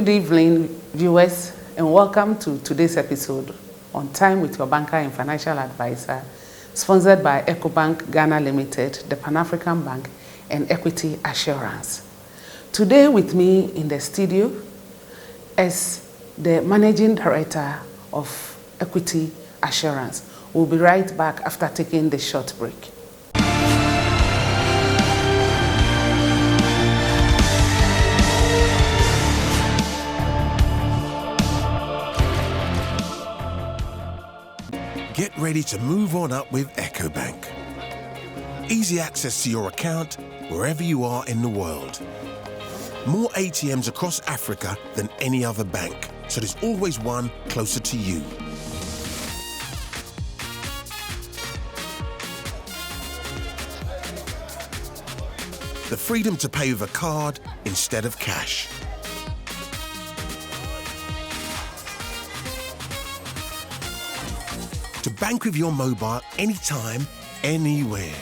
Good evening, viewers, and welcome to today's episode on Time with your Banker and Financial Advisor, sponsored by Ecobank Ghana Limited, the Pan-African Bank, and Equity Assurance. Today with me in the studio is the Managing Director of Equity Assurance. We'll be right back after taking the short break. Get ready to move on up with Ecobank. Easy access to your account wherever you are in the world. More ATMs across Africa than any other bank, so there's always one closer to you. The freedom to pay with a card instead of cash. To bank with your mobile anytime, anywhere.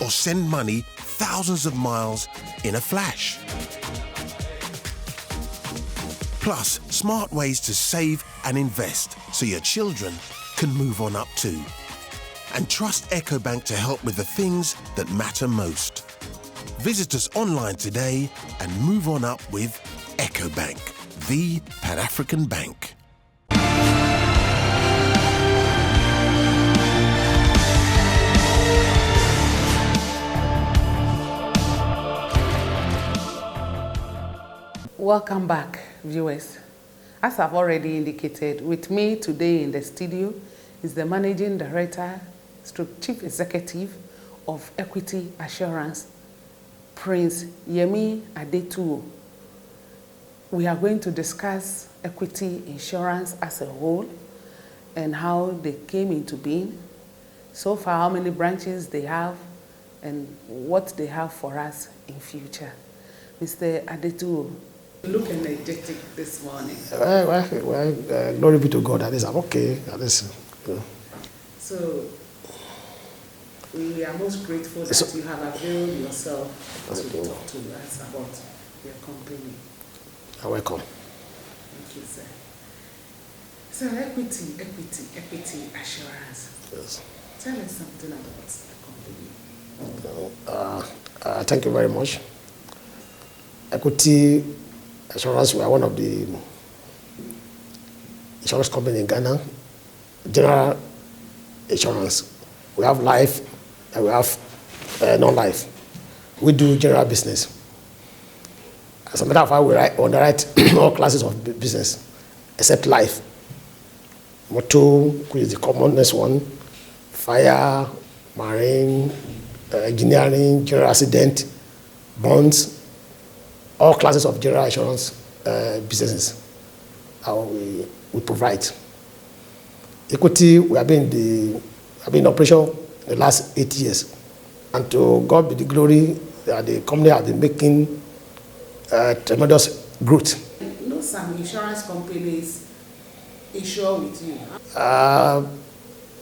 Or send money thousands of miles in a flash. Plus, smart ways to save and invest so your children can move on up too. And trust Ecobank to help with the things that matter most. Visit us online today and move on up with Ecobank, the Pan-African Bank. Welcome back, viewers. As I've already indicated, with me today in the studio is the Managing Director, Chief Executive of Equity Assurance, Prince Yemi Adetuo. We are going to discuss equity insurance as a whole and how they came into being, so far how many branches they have, and what they have for us in future. Mr. Adetuo, you look energetic this morning. Glory be to God. At least I'm okay. At least, So, we are most grateful that you have availed yourself to talk to us about your company. You're welcome. Thank you, sir. So, equity assurance. Yes. Tell us something about the company. Thank you very much. Equity Assurance, we are one of the insurance companies in Ghana. General insurance. We have life and we have non-life. We do general business. As a matter of fact, we underwrite all classes of business except life. Motor, which is the commonest one, fire, marine, engineering, general accident, bonds, all classes of general insurance businesses we provide. Equity, we have been in operation the last 8 years. And to God be the glory that the company has been making tremendous growth. You know, some insurance companies insure with you.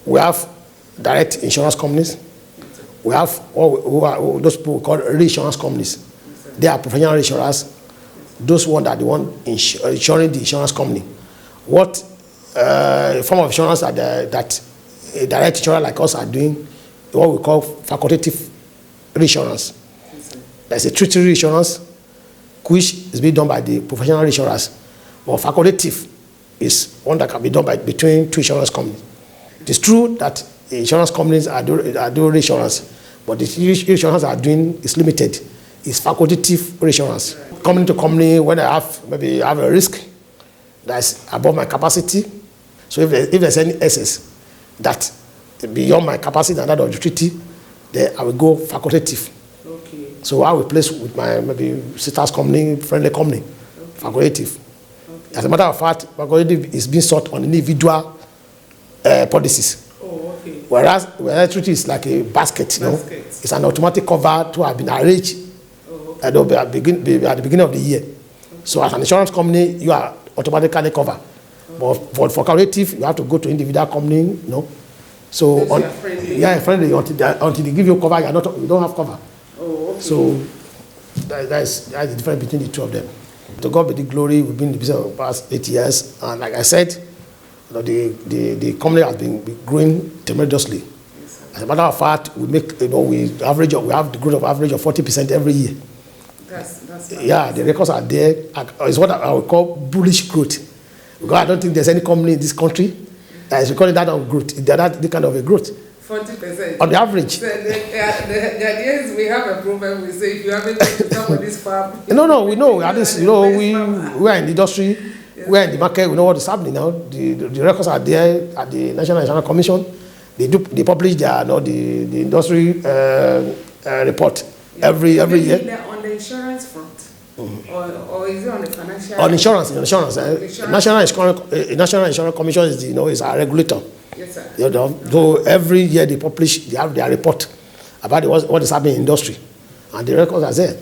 We have direct insurance companies. We have those people we call reinsurance companies. They are professional insurers. Those ones are the one insuring the insurance company. What form of insurance that a direct insurer like us are doing, what we call facultative reinsurance. There's a treaty reinsurance, which is being done by the professional insurers. But facultative is one that can be done between two insurance companies. It is true that the insurance companies are doing reinsurance, but the insurance are doing is limited. It's facultative reinsurance. Company to company, when I have a risk that's above my capacity, so if there's any excess that beyond my capacity and that of the treaty, then I will go facultative. Okay. So I will place with my sister's company, friendly company, facultative. Okay. As a matter of fact, facultative is being sought on individual policies. Oh, okay. Whereas treaty is like a basket, you know, it's an automatic cover to have been arranged at the beginning of the year. Okay. So as an insurance company, you are automatically covered. Okay. But for facultative, you have to go to individual company, you know. So friendly until they give you cover, you don't have cover. Oh, okay. So That's the difference between the two of them. To God be the glory. We've been in the business for the past 8 years, and like I said, the company has been growing tremendously. As a matter of fact, we have the growth of average of 40% every year. That's Yeah, the records are there. It's what I would call bullish growth. Because I don't think there's any company in this country that is recording that of growth. That kind of a growth. 40%. On the average. So the idea is we have a problem. We say if you haven't been to somebody's farm. No, we know. At least, we are in the industry, we are in the market, we know what is happening now. The records are there at the National Insurance Commission. They publish their the industry report every year. On the insurance front, or is it on the financial? On insurance. National Insurance Commission is our regulator. Yes, sir. So every year they have their report about what is happening in industry, and the records are there.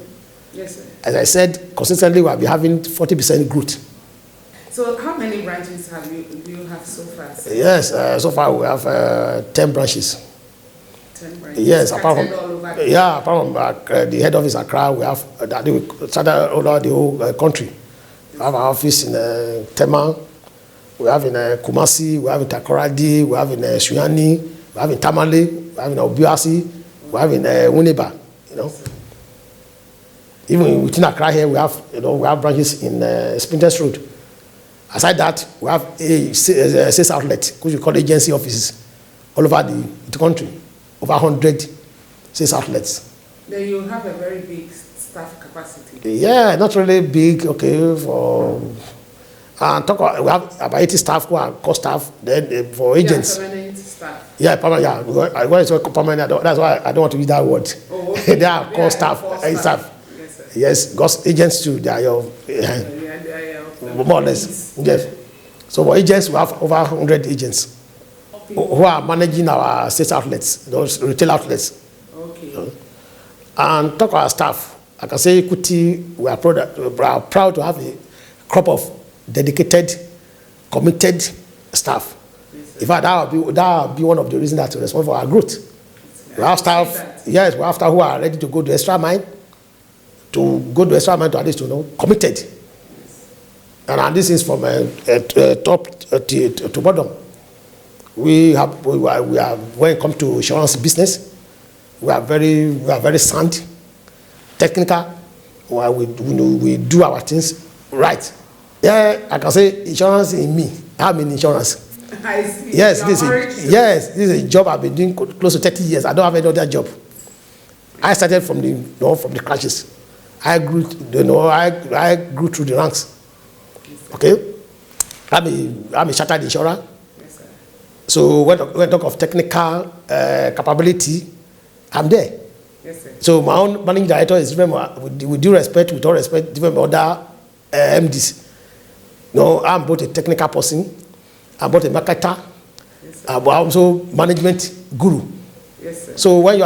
Yes, sir. As I said, consistently we have been having 40% growth. So how many branches do you have so far? Sir? Yes, so far we have 10 branches. 10 branches. Yes, apart from the head office Accra, we have that we started all over the whole country. We have our office in Tema, we have in Kumasi, we have in Takoradi, we have in Sunyani, we have in Tamale, we have in Obuasi, we have in Winneba. Even within Accra here, we have branches in Spinters Road. Aside that, we have a sales outlet, which we call agency offices, all over the country, over 100 sales outlets. Then you have a very big staff capacity. Yeah, not really big, okay, we have about 80 staff who are core staff, then for agents. Yeah, permanent staff. Yeah, permanent, yeah. When it's permanent, that's why I don't want to use that word. Oh, okay. They are core staff, staff. Yes, sir. Yes, because agents too, they are your... more or less, yes. So for agents, we have over 100 agents who are managing our sales outlets, those retail outlets. Okay. And talk about our staff, I can say Equity, we are proud to have a crop of dedicated, committed staff. In fact, that will be one of the reasons that's responsible for our growth. We have staff, yes, we have staff who are ready to go the extra mile, at least committed. And this is from top to bottom. We are when it comes to insurance business, we are very sound, technical. We do our things right. Yeah, I can say insurance in me. I'm in insurance. I see. Yes, this is a job I've been doing close to 30 years. I don't have any other job. I started from the crashes. I grew through the ranks. Okay, I'm a chartered insurer. Yes, sir. So when talk of technical capability, I'm there. Yes, sir. So my own managing director is different, with due respect, with all respect, different from other MDs. No, I'm both a technical person, I'm both a marketer, yes, but I'm also management guru. Yes, sir. So when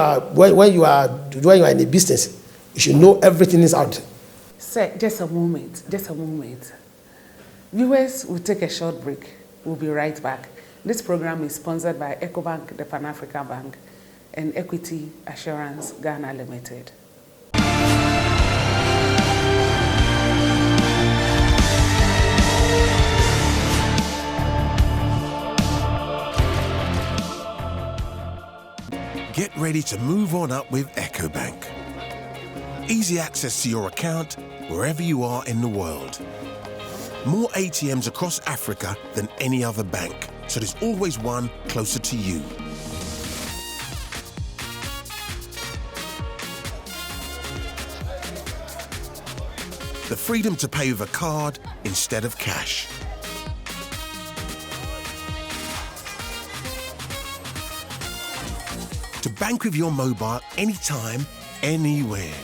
you are in a business, you should know everything is out. Sir, just a moment. Viewers will take a short break. We'll be right back. This program is sponsored by Ecobank, the Pan-African Bank, and Equity Assurance Ghana Limited. Get ready to move on up with Ecobank. Easy access to your account wherever you are in the world. More ATMs across Africa than any other bank, so there's always one closer to you. The freedom to pay with a card instead of cash. To bank with your mobile anytime, anywhere.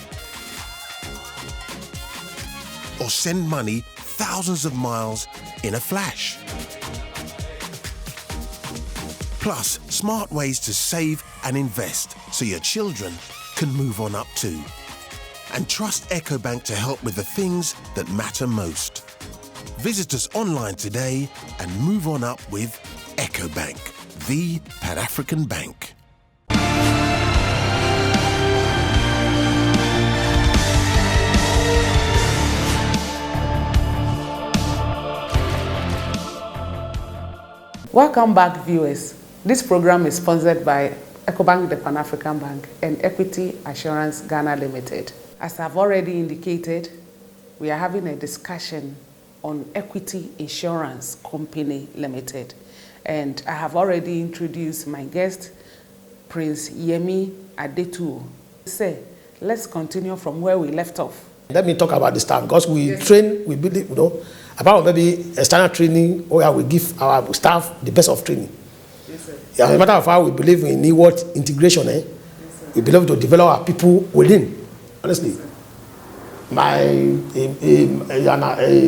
Or send money thousands of miles in a flash. Plus, smart ways to save and invest so your children can move on up too. And trust Ecobank to help with the things that matter most. Visit us online today and move on up with Ecobank, the Pan-African Bank. Welcome back, viewers. This program is sponsored by EcoBank, the Pan-African Bank, and Equity Assurance Ghana Limited. As I've already indicated, we are having a discussion on Equity Insurance Company Limited. And I have already introduced my guest, Prince Yemi Adetuo. Say, let's continue from where we left off. Let me talk about the staff, because we train, we believe, apart from maybe external training, we give our staff the best of training. Yes, sir. As a matter of fact, we believe in inward integration. Yes, we believe to develop our people within. Honestly, yes, my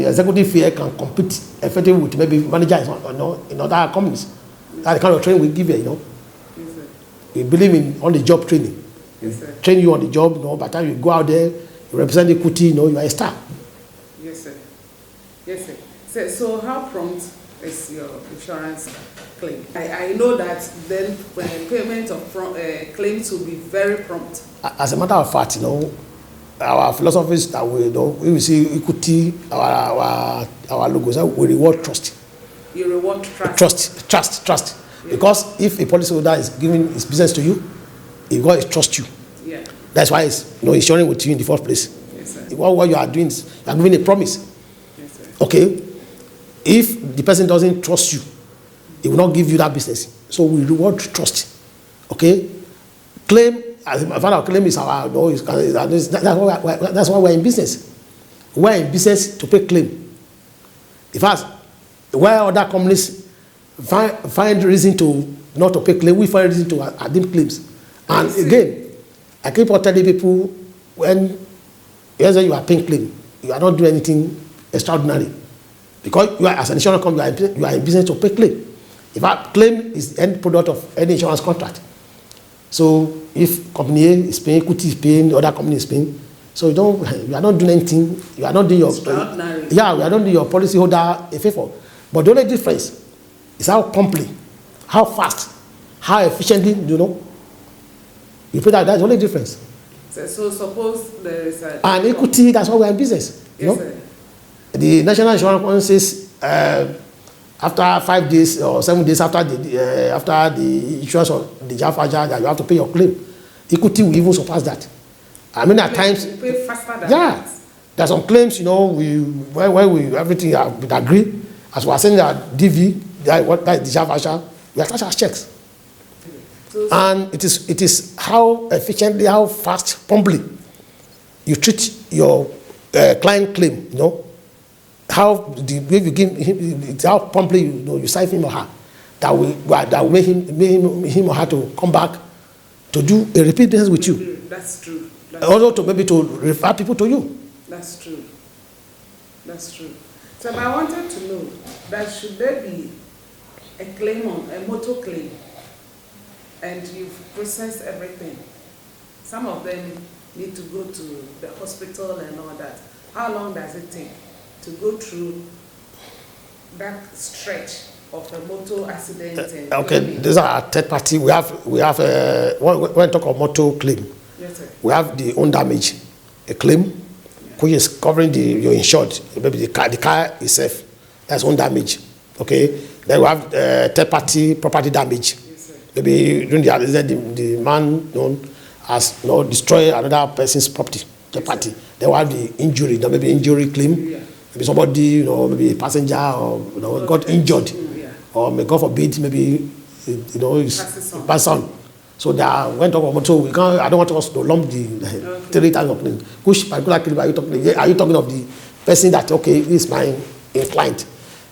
executive here can compete effectively with maybe managers in other companies. That's the kind of training we give here. Yes, sir. We believe in on-the-job training. Yes, sir. Train you on the job. By the time you go out there, you represent Equity. You are a star. Yes, sir. Yes, sir. So how prompt is your insurance claim? I know that then payment of claims will be very prompt. As a matter of fact, our philosophy is that we will see Equity, our logos, we reward trust. You reward trust. Trust. Yeah. Because if a policyholder is giving his business to you, he got to trust you. Yeah. That's why it's insuring with you in the first place. Yes, sir. What you are doing is you are giving a promise. Yes, sir. Okay. If the person doesn't trust you, he will not give you that business. So we reward trust. Okay. Claim, as a matter of claim is our that's why we're in business. We're in business to pay claim. In fact, where other companies find reason to not to pay claim, we find reason to admit claims. And again, I keep on telling people, when you are paying claim, you are not doing anything extraordinary. Because you are, as an insurance company, you are in business to pay claim. In fact, claim is the end product of any insurance contract. So if company A is paying, Equity is paying, other company is paying, so you are not doing anything, you are not doing your extraordinary. We are not doing your policyholder a favor. But the only difference is how promptly, how fast, how efficiently, you pay that. That's the only difference. So suppose there is a... And Equity, that's why we're in business. Yes, sir. The National Insurance Company says after 5 days or 7 days after the issuance of the JAFAJA that you have to pay your claim, Equity will even surpass that. I mean, at times... You pay faster than that. There's some claims, when we everything agree, as we are saying that DV, that the JAFAJA, we attach our checks. And it is how efficiently, how fast, promptly you treat your client claim, how the way you give him, how promptly you cite him or her, that will make him or her to come back to do a repeat business with you. That's true. Also to maybe to refer people to you. That's true. That's true. So I wanted to know that should there be a claim on a motor claim, and you've processed everything. Some of them need to go to the hospital and all that. How long does it take to go through that stretch of a motor accident? And okay, these are third party. We have when we talk of motor claim, yes, sir. We have the own damage, a claim, which is covering your insured, maybe the car itself. That's own damage. Okay, then we have third party property damage. Maybe during the accident, the man has destroyed another person's property, the party. They will have the injury, maybe injury claim. Yeah. Maybe somebody, maybe a passenger or got injured, or may God forbid, maybe it's passed on. So that when talking about motor, I don't want us to lump the 3 types of claims. Which particular claim are you talking? Are you talking of the person that this is my client?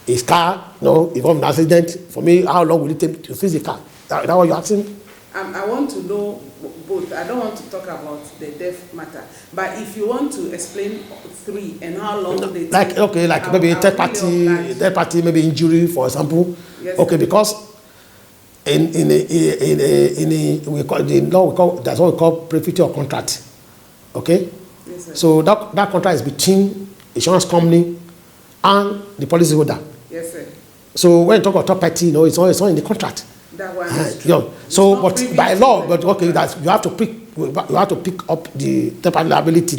His car, involved in an accident. For me, how long will it take to fix the car? Is that what you're asking? I want to know both. I don't want to talk about the death matter. But if you want to explain 3 and how long they take. Like maybe third party, maybe injury, for example. Yes, okay, because in we call the law, that's what we call prefecture of contract. Okay? Yes, sir. So that contract is between insurance company and the policyholder. Yes, sir. So when you talk about third party, it's all in the contract. That one is true. So, but by law, that you have to pick up the third party liability,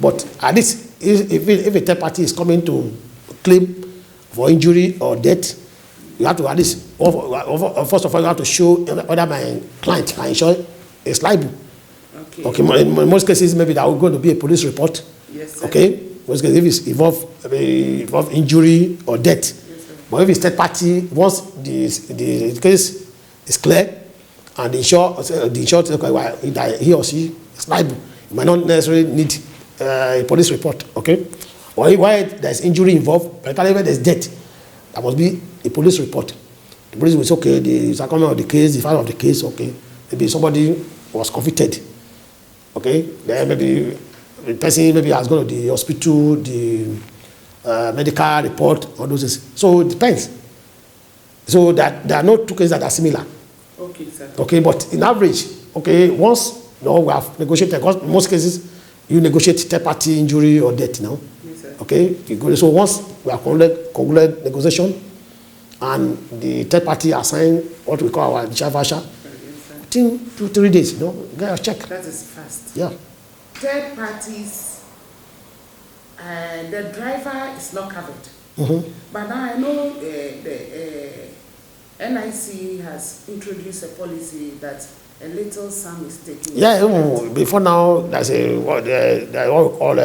But at least if a third party is coming to claim for injury or death, you have to at least, first of all, you have to show whether my client can insure is liable. Okay, in most cases, maybe that will go to be a police report. Yes, sir. Okay, most cases, if it's involve injury or death. Yes, but if it's third party, once the case is clear and the insured that he or she is liable, you might not necessarily need a police report. Okay, or why there's injury involved, particularly when there's death, there must be a police report. The police will say, okay, the circumstance of the case, the fact of the case, okay, maybe somebody was convicted. Okay, then maybe the person maybe has gone to the hospital, the medical report, all those things. So it depends. So that there are no two cases that are similar. Okay, sir. Okay, but in average, okay, once we have negotiated, because in most cases you negotiate third party injury or death now. Yes, sir. Okay, so once we have concluded negotiation and the third party assign what we call our discharge voucher, within 2-3 days, get a check. That is fast. Yeah. Third parties, the driver is not covered. But now I know the NIC has introduced a policy that a little sum is taken. Yeah, before now, there's what we call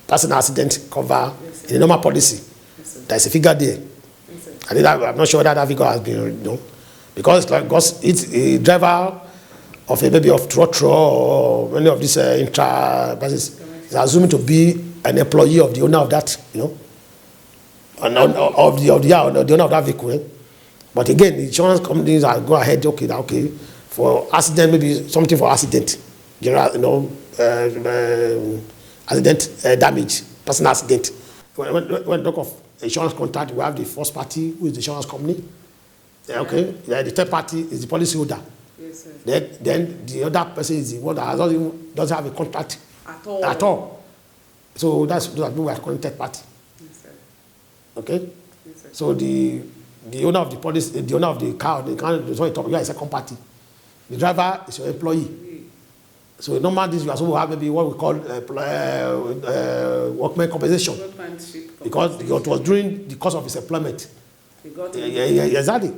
personal accident cover in the normal policy. Yes, there's a figure there. Yes, I'm not sure that figure has been, because it's a driver of a maybe of trotro or any of these intra buses is assumed to be an employee of the owner of that, and of the owner of that vehicle. But again, the insurance companies are go ahead, okay, for accident, maybe something for accident, general, accident damage, personal accident. When talk of insurance contract, we have the first party, who is the insurance company. Okay, the third party is the policy holder. Yes, sir. Then the other person is the one that doesn't have a contract at all. So that's what we are calling third party. Yes, sir. Okay. Yes, sir. So the owner of the policy, the owner of the car, you are a second party. The driver is your employee. So in normal this you also have maybe what we call workman compensation. Because it was during the course of his employment. Exactly.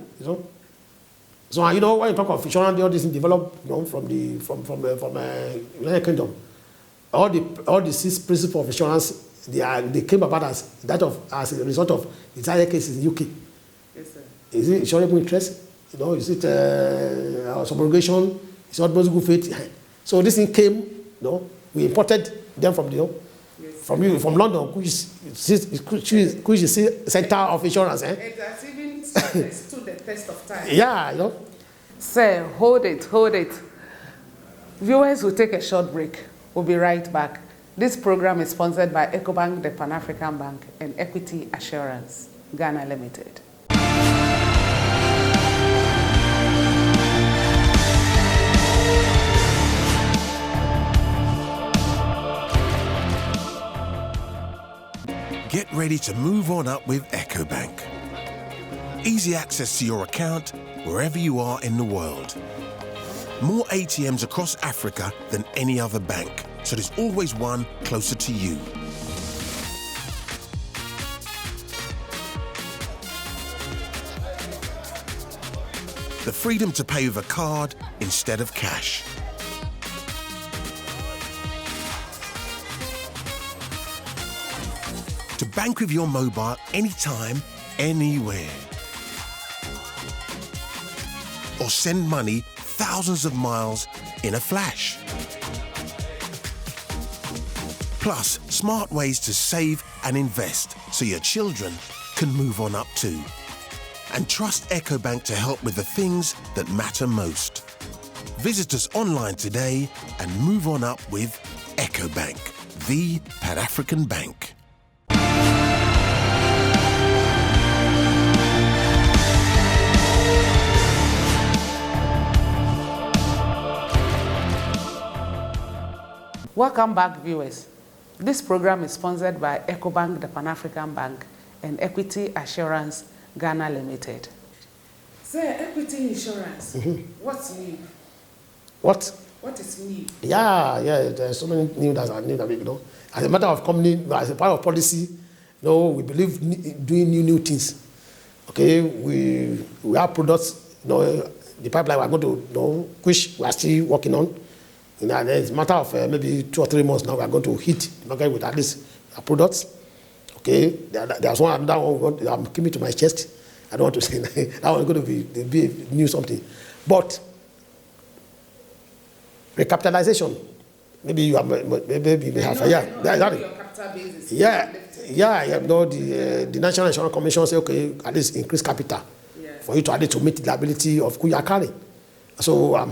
So when you talk of insurance, all this developed from United Kingdom. All the 6 principles of insurance they came about as a result of the entire cases in UK. Yes, sir. Is it insurable interest? Is it subrogation? Is it utmost good faith? So this thing came. We imported them from from London, which is the center of insurance. It has even stood the test of time. Yeah, Sir, hold it. Viewers will take a short break. We'll be right back. This program is sponsored by EcoBank, the Pan-African Bank, and Equity Assurance, Ghana Limited. Get ready to move on up with EcoBank. Easy access to your account wherever you are in the world. More ATMs across Africa than any other bank, so there's always one closer to you. The freedom to pay with a card instead of cash. To bank with your mobile anytime, anywhere. Or send money thousands of miles in a flash. Plus, smart ways to save and invest so your children can move on up too. And trust EcoBank to help with the things that matter most. Visit us online today and move on up with EcoBank, the Pan-African Bank. Welcome back, viewers. This program is sponsored by EcoBank, the Pan-African Bank, and Equity Assurance, Ghana Limited. Sir, Equity Insurance, what's new? What? What is new? Yeah, there's so many new that are new that we As a matter of company, as a part of policy, we believe in doing new things. Okay, we have products, the pipeline we are going to, which we are still working on. It's a matter of maybe 2 or 3 months now, we are going to hit the market with at least our products. Okay, there's another one I'm keeping to my chest. I don't want to say that one's going to be new something. But recapitalization, maybe you have, maybe you may have, the National Insurance Commission say, okay, at least increase capital for you to at least to meet the liability of who you are carrying. So I'm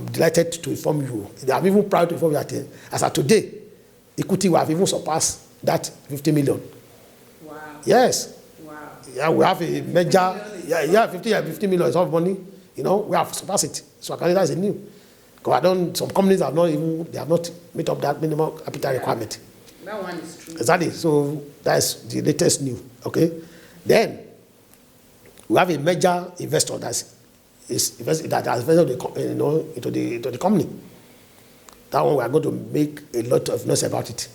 delighted to inform you. I'm even proud to inform you that as of today, equity will have even surpassed that 50 million. Wow. Yes. Wow. Yeah, we have a major, 50 million is all money. We have surpassed it. So I can that is a new. Because some companies have not met up that minimum capital requirement. That one is true. Exactly. So that's the latest news. Okay. Then we have a major investor that has invested into the company. That one we are going to make a lot of noise about it.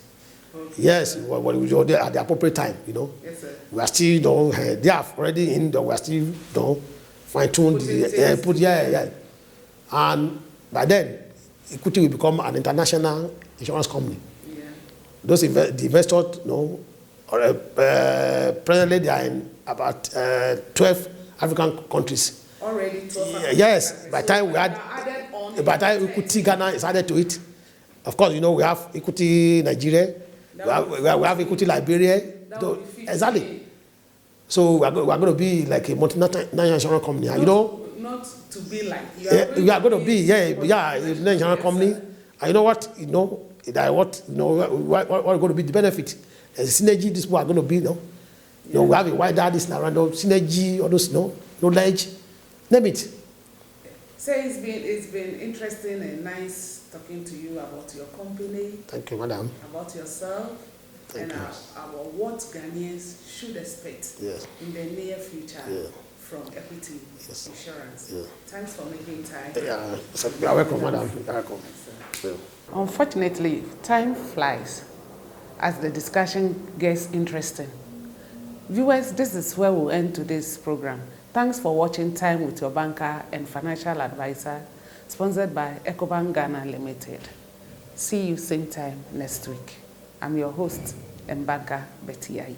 Okay. Yes, at the appropriate time. Yes, sir. We are still, they have already in. We are still, fine-tuned and by then, equity will become an international insurance company. Yeah. The investors, presently they are in about 12 African countries. Already 12 Yes, countries. by the time by the time equity Ghana is added to it, of course, we have equity Nigeria, we have equity Liberia. Exactly. So we are going to be like a multinational insurance company. Not to be like we are going to be a insurance company. And you know what? What going to be the benefit? There's synergy. These people are going to be. We have a wider this around synergy. All those knowledge. Name it. So it's been interesting and nice talking to you about your company. Thank you, madam. About yourself. Thank you. What Ghanaians should expect in the near future from Equity Insurance. Yeah. Thanks for making time. You're welcome, madam. You're welcome. Unfortunately, time flies as the discussion gets interesting. Viewers, this is where we'll end today's program. Thanks for watching Time with Your Banker and Financial Advisor, sponsored by Ecobank Ghana Limited. See you same time next week. I'm your host and banker, Betty Ayi.